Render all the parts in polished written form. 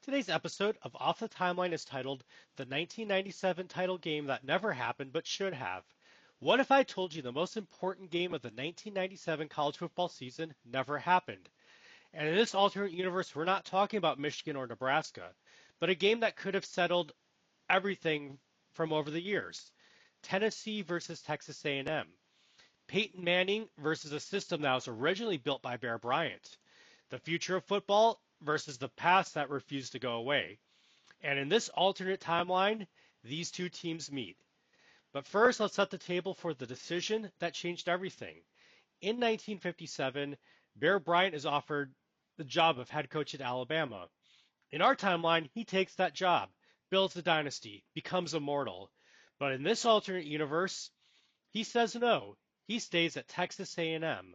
Today's episode of Off the Timeline is titled The 1997 Title Game That Never Happened But Should Have. What if I told you the most important game of the 1997 college football season never happened? And in this alternate universe, we're not talking about Michigan or Nebraska, but a game that could have settled everything from over the years. Tennessee versus Texas A&M. Peyton Manning versus a system that was originally built by Bear Bryant. The future of football versus the past that refused to go away. And in this alternate timeline, these two teams meet. But first, let's set the table for the decision that changed everything. In 1957, Bear Bryant is offered the job of head coach at Alabama. In our timeline, he takes that job, builds a dynasty, becomes immortal. But in this alternate universe, he says no. He stays at Texas A&M.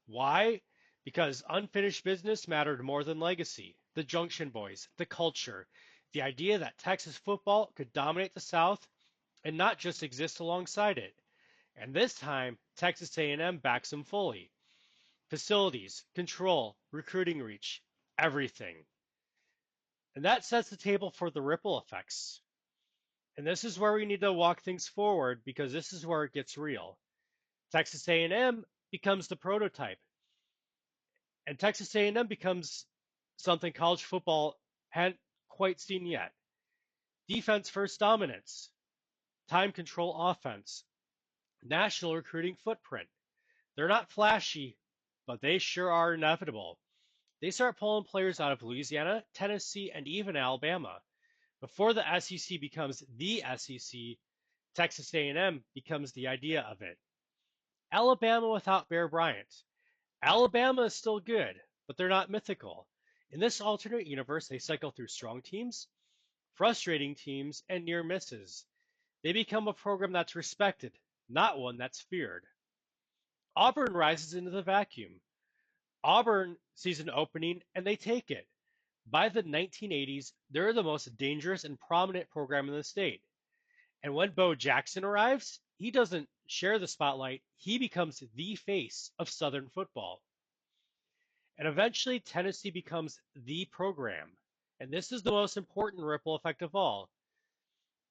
Why? Because unfinished business mattered more than legacy. The Junction Boys, the culture, the idea that Texas football could dominate the South and not just exist alongside it. And this time, Texas A&M backs him fully. Facilities, control, recruiting reach, everything. And that sets the table for the ripple effects. And this is where we need to walk things forward because this is where it gets real. Texas A&M becomes the prototype, and Texas A&M becomes something college football hadn't quite seen yet. Defense first dominance, time control offense, national recruiting footprint. They're not flashy, but they sure are inevitable. They start pulling players out of Louisiana, Tennessee, and even Alabama. Before the SEC becomes the SEC, Texas A&M becomes the idea of it. Alabama without Bear Bryant. Alabama is still good, but they're not mythical. In this alternate universe, they cycle through strong teams, frustrating teams, and near misses. They become a program that's respected, not one that's feared. Auburn rises into the vacuum. Auburn sees an opening and they take it. By the 1980s, they're the most dangerous and prominent program in the state. And when Bo Jackson arrives, he doesn't share the spotlight. He becomes the face of Southern football. And eventually, Tennessee becomes the program. And this is the most important ripple effect of all.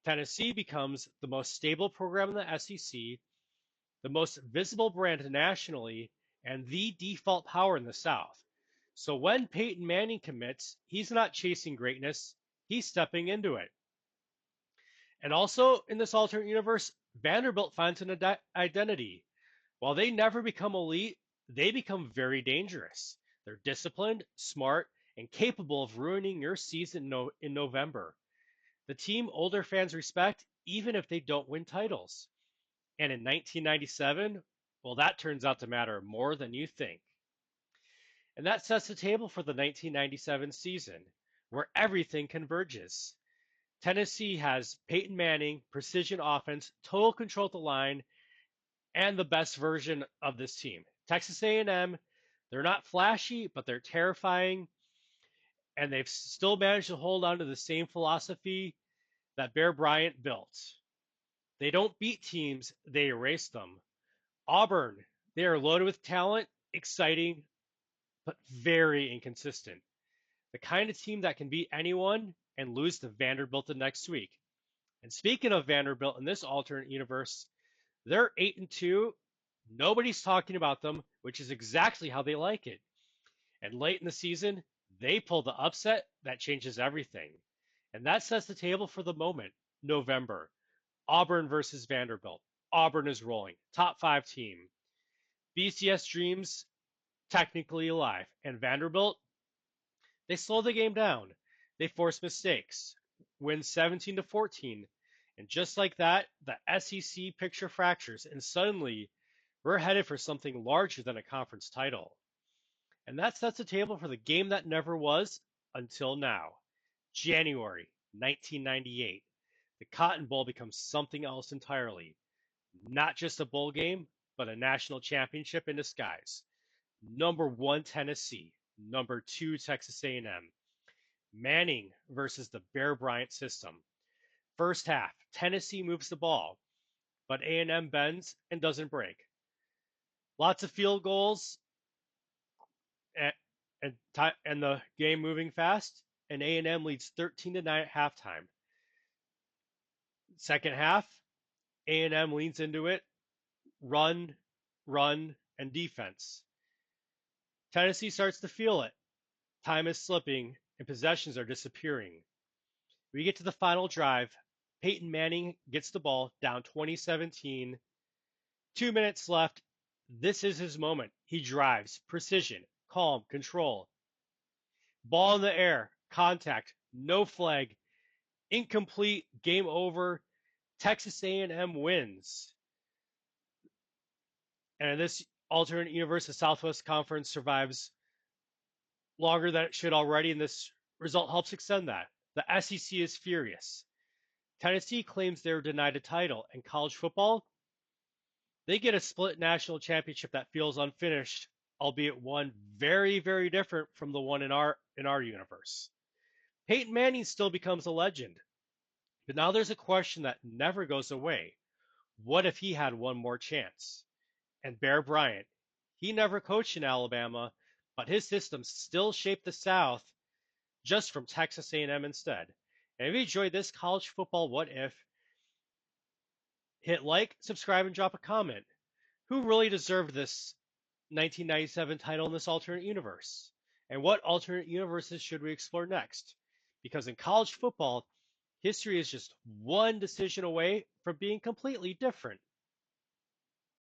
Tennessee becomes the most stable program in the SEC, the most visible brand nationally, and the default power in the South. So when Peyton Manning commits, he's not chasing greatness, he's stepping into it. And also in this alternate universe, Vanderbilt finds an identity. While they never become elite, they become very dangerous. They're disciplined, smart, and capable of ruining your season in November. The team older fans respect even if they don't win titles. And in 1997, well, that turns out to matter more than you think. And that sets the table for the 1997 season, where everything converges. Tennessee has Peyton Manning, precision offense, total control at the line, and the best version of this team. Texas A&M, they're not flashy, but they're terrifying, and they've still managed to hold on to the same philosophy that Bear Bryant built. They don't beat teams, they erase them. Auburn, they are loaded with talent, exciting, but very inconsistent. The kind of team that can beat anyone and lose to Vanderbilt the next week. And speaking of Vanderbilt in this alternate universe, they're 8-2. Nobody's talking about them, which is exactly how they like it. And late in the season, they pull the upset that changes everything. And that sets the table for the moment. November. Auburn versus Vanderbilt. Auburn is rolling. Top 5 team. BCS dreams technically alive. And Vanderbilt, they slow the game down. They force mistakes. Win 17-14. And just like that, the SEC picture fractures. And suddenly, we're headed for something larger than a conference title. And that sets the table for the game that never was until now. January 1998. The Cotton Bowl becomes something else entirely. Not just a bowl game, but a national championship in disguise. Number 1 Tennessee, number 2 Texas A&M. Manning versus the Bear Bryant system. First half, Tennessee moves the ball, but A&M bends and doesn't break. Lots of field goals and the game moving fast, and A&M leads 13-9 at halftime. Second half, A&M leans into it, run, run, and defense. Tennessee starts to feel it. Time is slipping, and possessions are disappearing. We get to the final drive. Peyton Manning gets the ball down 2017. 2 minutes left. This is his moment. He drives. Precision. Calm. Control. Ball in the air. Contact. No flag. Incomplete. Game over. Texas A&M wins. And in this alternate universe, the Southwest Conference survives longer than it should already, and this result helps extend that. The SEC is furious. Tennessee claims they're denied a title, and college football, they get a split national championship that feels unfinished, albeit one very, very different from the one in our universe. Peyton Manning still becomes a legend, but now there's a question that never goes away. What if he had one more chance? And Bear Bryant, he never coached in Alabama, but his system still shaped the South just from Texas A&M instead. And if you enjoyed this college football what if, hit like, subscribe, and drop a comment. Who really deserved this 1997 title in this alternate universe? And what alternate universes should we explore next? Because in college football, history is just one decision away from being completely different.